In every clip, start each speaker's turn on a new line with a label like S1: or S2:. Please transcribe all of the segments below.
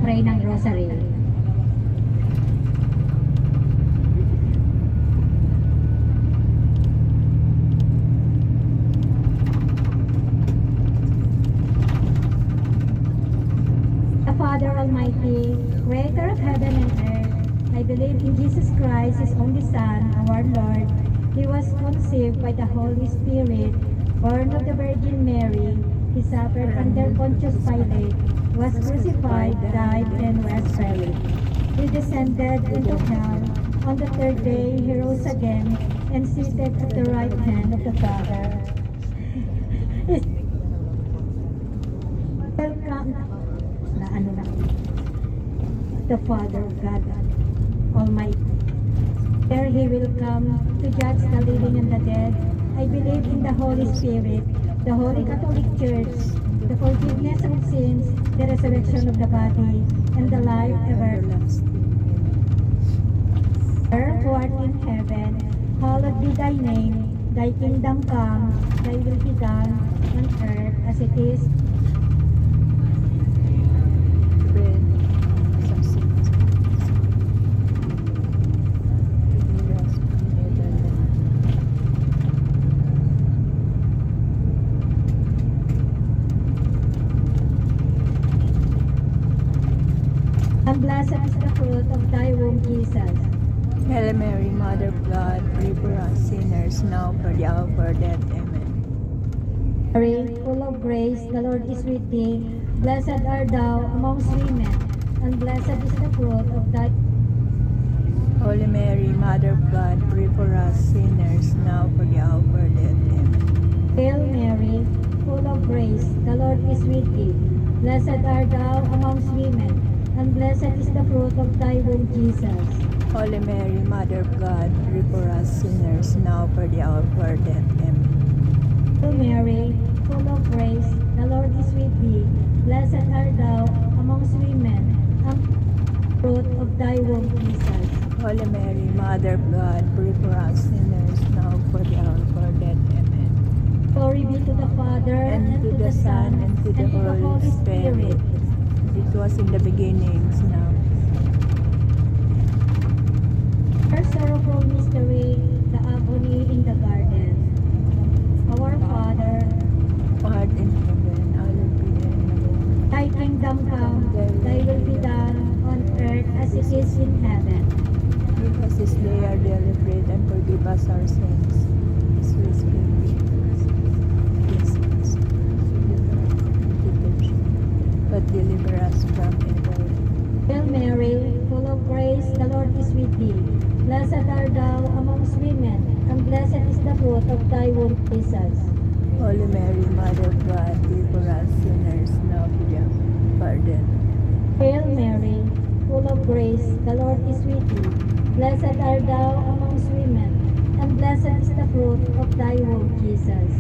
S1: pray ng rosary. The Father Almighty, creator of heaven and earth, I believe in Jesus Christ, His only Son, our Lord. He was conceived by the Holy Spirit, born of the Virgin Mary. He suffered under Pontius Pilate, was crucified, died, and was buried. He descended into hell. On the third day, He rose again and seated at the right hand of the Father. Welcome, the Father of God Almighty. There He will come to judge the living and the dead. I believe in the Holy Spirit, the Holy Catholic Church, the forgiveness of sins, the resurrection of the body, and the life everlasting. Our who art in heaven, hallowed be thy name. Thy kingdom come, thy will be done on earth as it is blessed is the fruit of thy womb, Jesus.
S2: Hail Mary, Mother of God, pray for us sinners now for the hour of our death. Amen.
S1: Mary, full of grace, the Lord is with thee. Blessed art thou amongst women, and blessed is the fruit of thy
S2: Holy Mary, Mother of God, pray for us sinners now for the hour of our death. Amen.
S1: Hail Mary, full of grace, the Lord is with thee. Blessed art thou amongst women, and blessed is the fruit of thy womb, Jesus.
S2: Holy Mary, Mother of God, pray for us sinners now for the hour of our death. Amen.
S1: Hail Mary, full of grace, the Lord is with thee. Blessed art thou amongst women, and fruit of thy womb, Jesus.
S2: Holy Mary, Mother of God, pray for us sinners now for the hour of our death. Amen.
S1: Glory be to the Father,
S2: And to the Son, and to the Holy Spirit. It was in the beginnings, now.
S1: First sorrowful mystery, the agony in the garden. Our Father,
S2: Who art in heaven, hallowed be thy name.
S1: thy kingdom come, thy will be done on earth as it is in heaven.
S2: Give us this day our daily bread, and forgive us our sins, as we forgive those who trespass against us. Deliver us from temptation, but deliver us from evil.
S1: Hail Mary, full of grace, the Lord is with thee. Blessed art thou amongst women, and blessed is the fruit of thy womb, Jesus.
S2: Holy Mary, Mother of God, pray for us sinners now for the hour of our death.
S1: Hail Mary, full of grace, the Lord is with thee. Blessed art thou amongst women, and blessed is the fruit of thy womb, Jesus.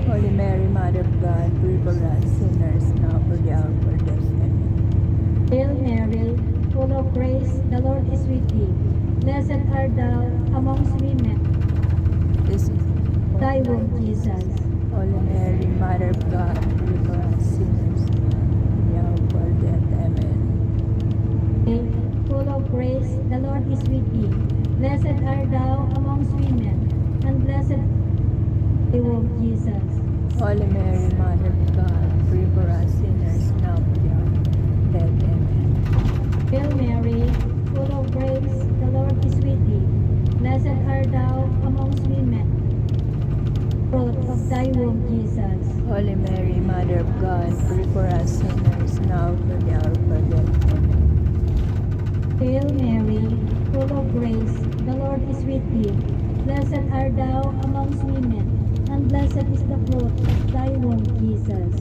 S2: Holy Mary, Mother of God, pray for us sinners now for the hour of our death. Amen.
S1: Hail Mary, full of grace, the Lord is with thee. Blessed art thou amongst women,
S2: This is
S1: thy womb, Jesus.
S2: Holy Mary, Mother of God, pray for us sinners now for the hour of our death. Amen.
S1: Full of grace, the Lord is with thee. Blessed art thou amongst women, and blessed is thy womb, Jesus.
S2: Holy Mary, Mother of God, pray for us sinners now for the hour of our death. Amen.
S1: Hail Mary, full of grace, the Lord is with thee. Blessed art thou amongst women, fruit of thy womb, Jesus.
S2: Holy Mary, Mother of God, pray for us sinners now for the hour of our death. Amen.
S1: Hail Mary, full of grace, the Lord is with thee. Blessed art thou amongst women, and blessed is the fruit of thy womb, Jesus.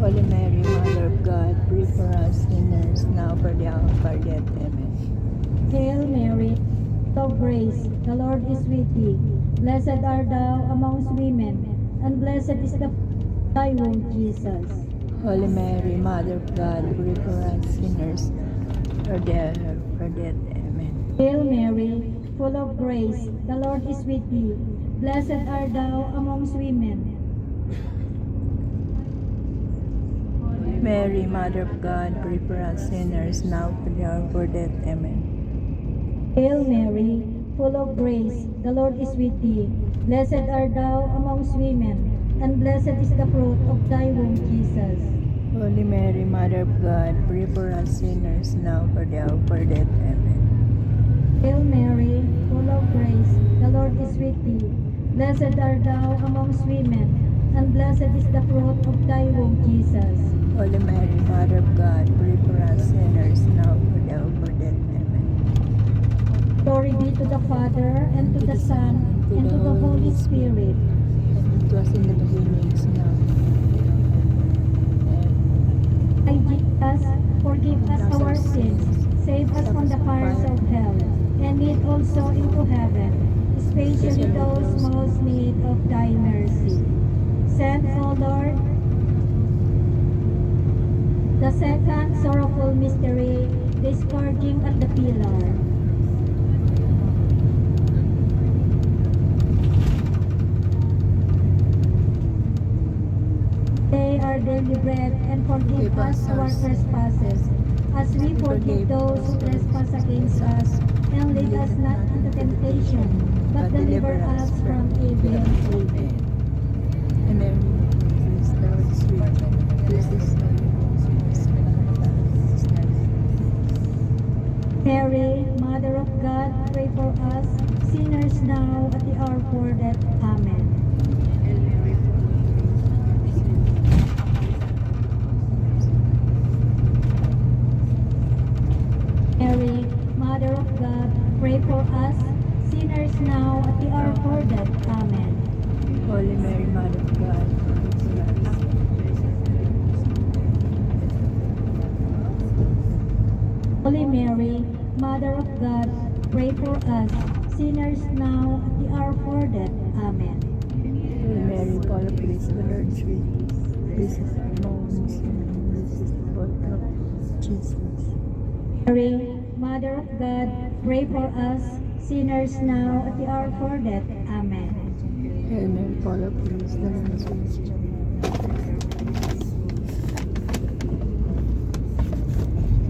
S2: Holy Mary, Mother of God, pray for us sinners now for the hour of our death. Amen.
S1: Hail Mary, full of grace, the Lord is with thee. Blessed art thou amongst women, and blessed is the fruit of thy womb, Jesus.
S2: Holy Mary, Mother of God, pray for us sinners for the hour of our death. Amen.
S1: Hail Mary, full of grace, the Lord is with thee. Blessed art thou amongst women.
S2: Mary, Mother of God, pray for us sinners now for the hour of our death. Amen.
S1: Hail Mary, full of grace, the Lord is with thee. Blessed art thou amongst women, and blessed is the fruit of thy womb, Jesus.
S2: Holy Mary, Mother of God, pray for us sinners now for the hour of our death. Amen.
S1: Hail Mary, full of grace, the Lord is with thee. Blessed art thou amongst women, and blessed is the fruit of thy womb, Jesus.
S2: Holy Mary, Mother of God, pray for us sinners now for the hour of our death. Amen.
S1: Glory be to the Father, and to the Son, and to the Holy Spirit.
S2: It was in the beginnings, now.
S1: My Jesus, forgive us our sins, save us from the fires of hell, and lead also into heaven, especially those most need of thy mercy. Send, O Lord, the second sorrowful mystery, the scourging at the pillar. They our daily bread, and forgive us our trespasses, as we forgive those who trespass against us. And lead us not into temptation, but deliver us from evil. Amen.
S2: And then, praise the Lord, sweet Jesus.
S1: Mother of God, pray for us sinners now at the hour of our death. Amen. Mary, Mother of God, pray for us sinners now at the hour of our death. Amen.
S2: Holy Mary, Mother of God, pray for us.
S1: Holy Mary, Mother of God, pray for us sinners now at the hour of our death. Amen.
S2: Holy Mary, full of grace, the Lord is with thee. Blessed art thou amongst women, and blessed is the fruit of Jesus.
S1: Mary, Mother of God, pray for us sinners now at the hour of our death. Amen.
S2: Hail Mary, full of grace, the Lord is with thee.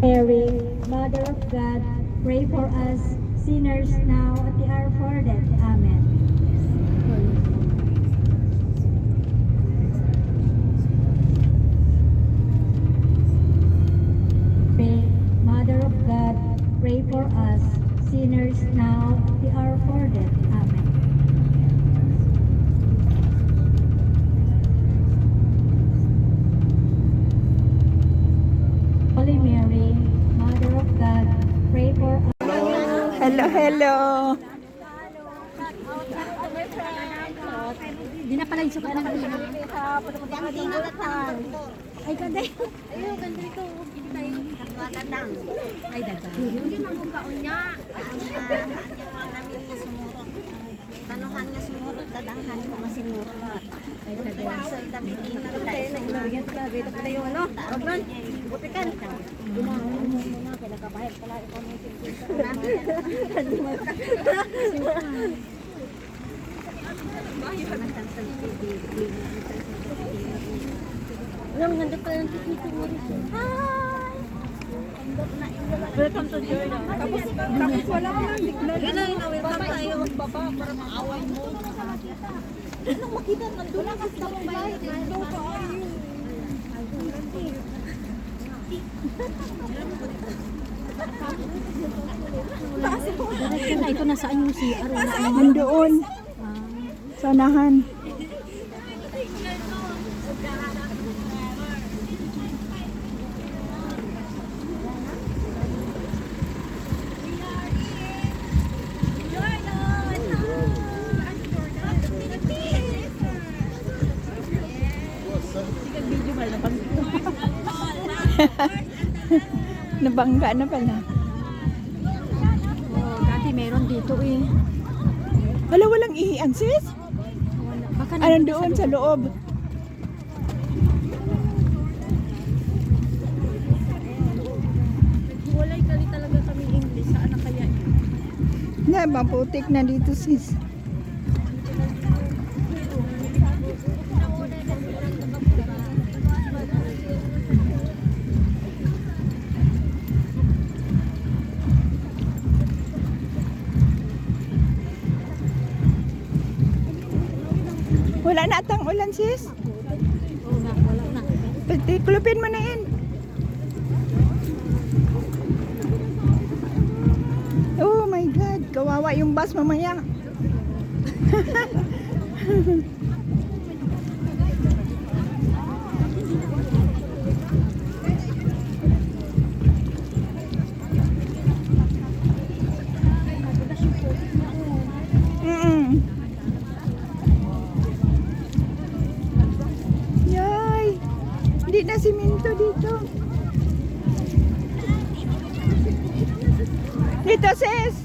S1: Mary, Mother of God, pray for us sinners now at the hour of our death. Amen. Mary, Mother of God, pray for us sinners now at the hour of our death. Amen. Holy Mary, Mother of God, pray for us.
S2: Hello, hello.
S1: Di na pala yung suka ng kanina. Ay, ganda. Ayun, ganda ito. Ay, dagang. Hindi na mong kaon niya.
S3: Tanuhan nga sumurot, dadanghan ko masinurot.
S1: Ay, dagang.
S3: Sa damit inantay sa ilagyan ko lagi. Ito pala yung ano, Ognon, butikan.
S1: Ginahan mo muna, kaya nakabahit pala ikaw ng tingkita.
S3: Alam, ganda pa yung tikito mo rito. Hi! Welcome to Jordan. Tapos wala ka lang signal. Yun na, welcome tayo. Magbaba para maaway mo. Anong makita? Nandun lang kasi sa bahay. Nandun ka ayun.
S1: Ito na saan yung CR?
S2: Nandoon. Sanahan. Nabangga na pala.
S1: Dati meron dito eh.
S2: Wala, walang ihian, sis?
S1: Baka
S2: Anong doon sa loob?
S3: Walay kali talaga kami English. Saan na kaya?
S2: Na, maputik na dito, sis. Wala na atang ulan, sis.
S1: wala na.
S2: Kulupin mo na yan. Oh my God, kawawa yung bus mamaya. Mm-mm. Yay! Hindi na siminto dito. Dito, sis!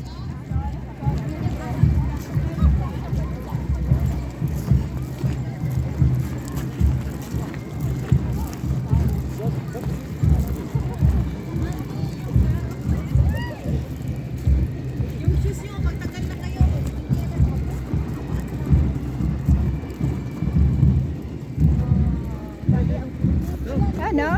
S2: Ano?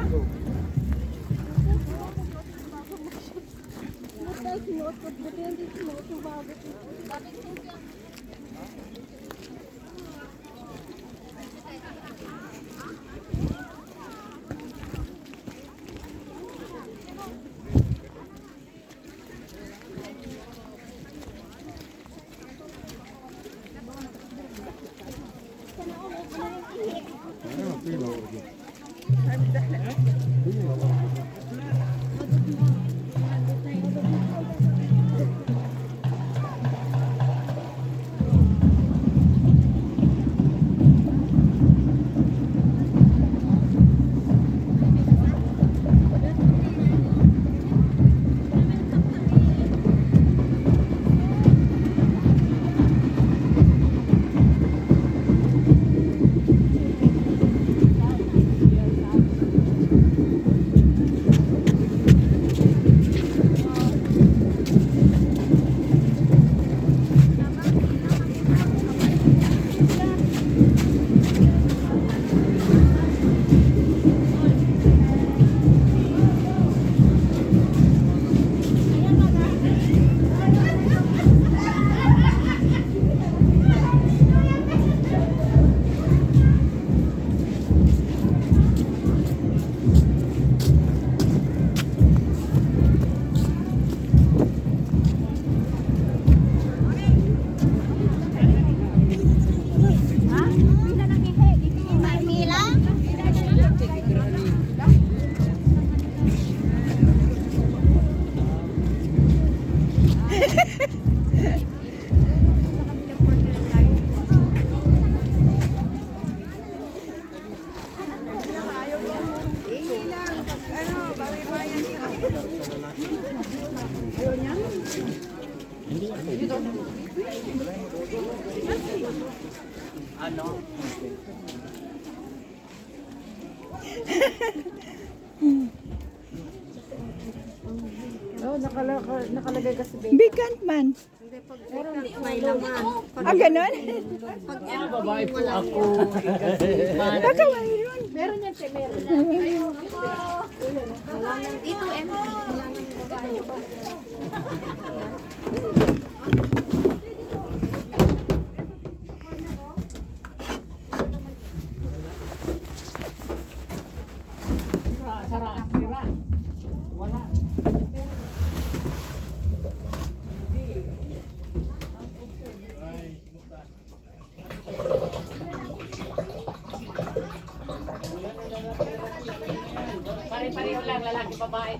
S3: Nakalagay kasi
S2: Bigant man.
S3: may laman.
S2: Ah, ganun?
S4: Babae po ako.
S2: Baka mayroon.
S3: Meron yan siya, meron. Dito,
S4: Pare-pareho lang, lalaki, babae.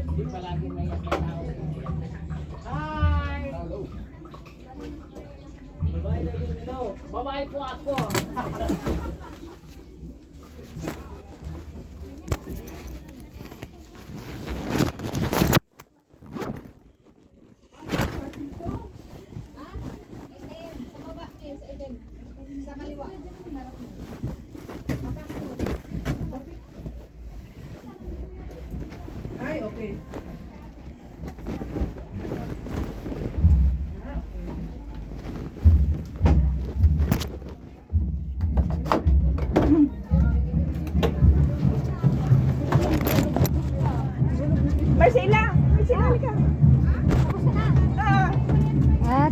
S4: Hindi palagi na yan ang tao. Hi! Babae na yun, no? Babae po ako.
S3: Ay, okay.
S2: Marcela! Marcela, halika. Ah.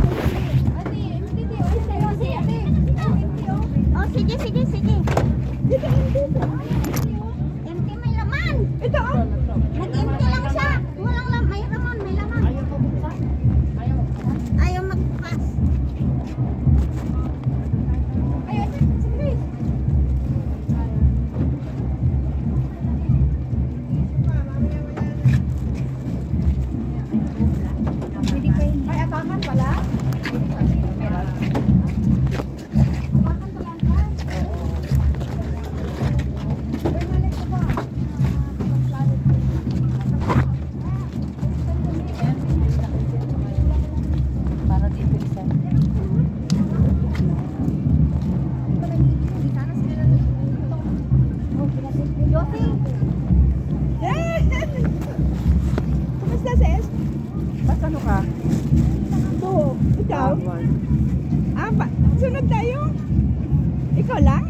S5: Oh, sige, sige, sige.
S2: Dito, dito.
S5: Empty may laman.
S2: Ito, oh.
S5: Nag-empty lang siya. Walang laman. May laman, may laman. Ayaw magpas. Ayaw, sige.
S3: Ay, apakan pala?
S2: Para dito isa. Kumusta, sis?
S3: Basta ano ka?
S2: Ito. Ikaw? Ah, sunod tayo? Ikaw lang?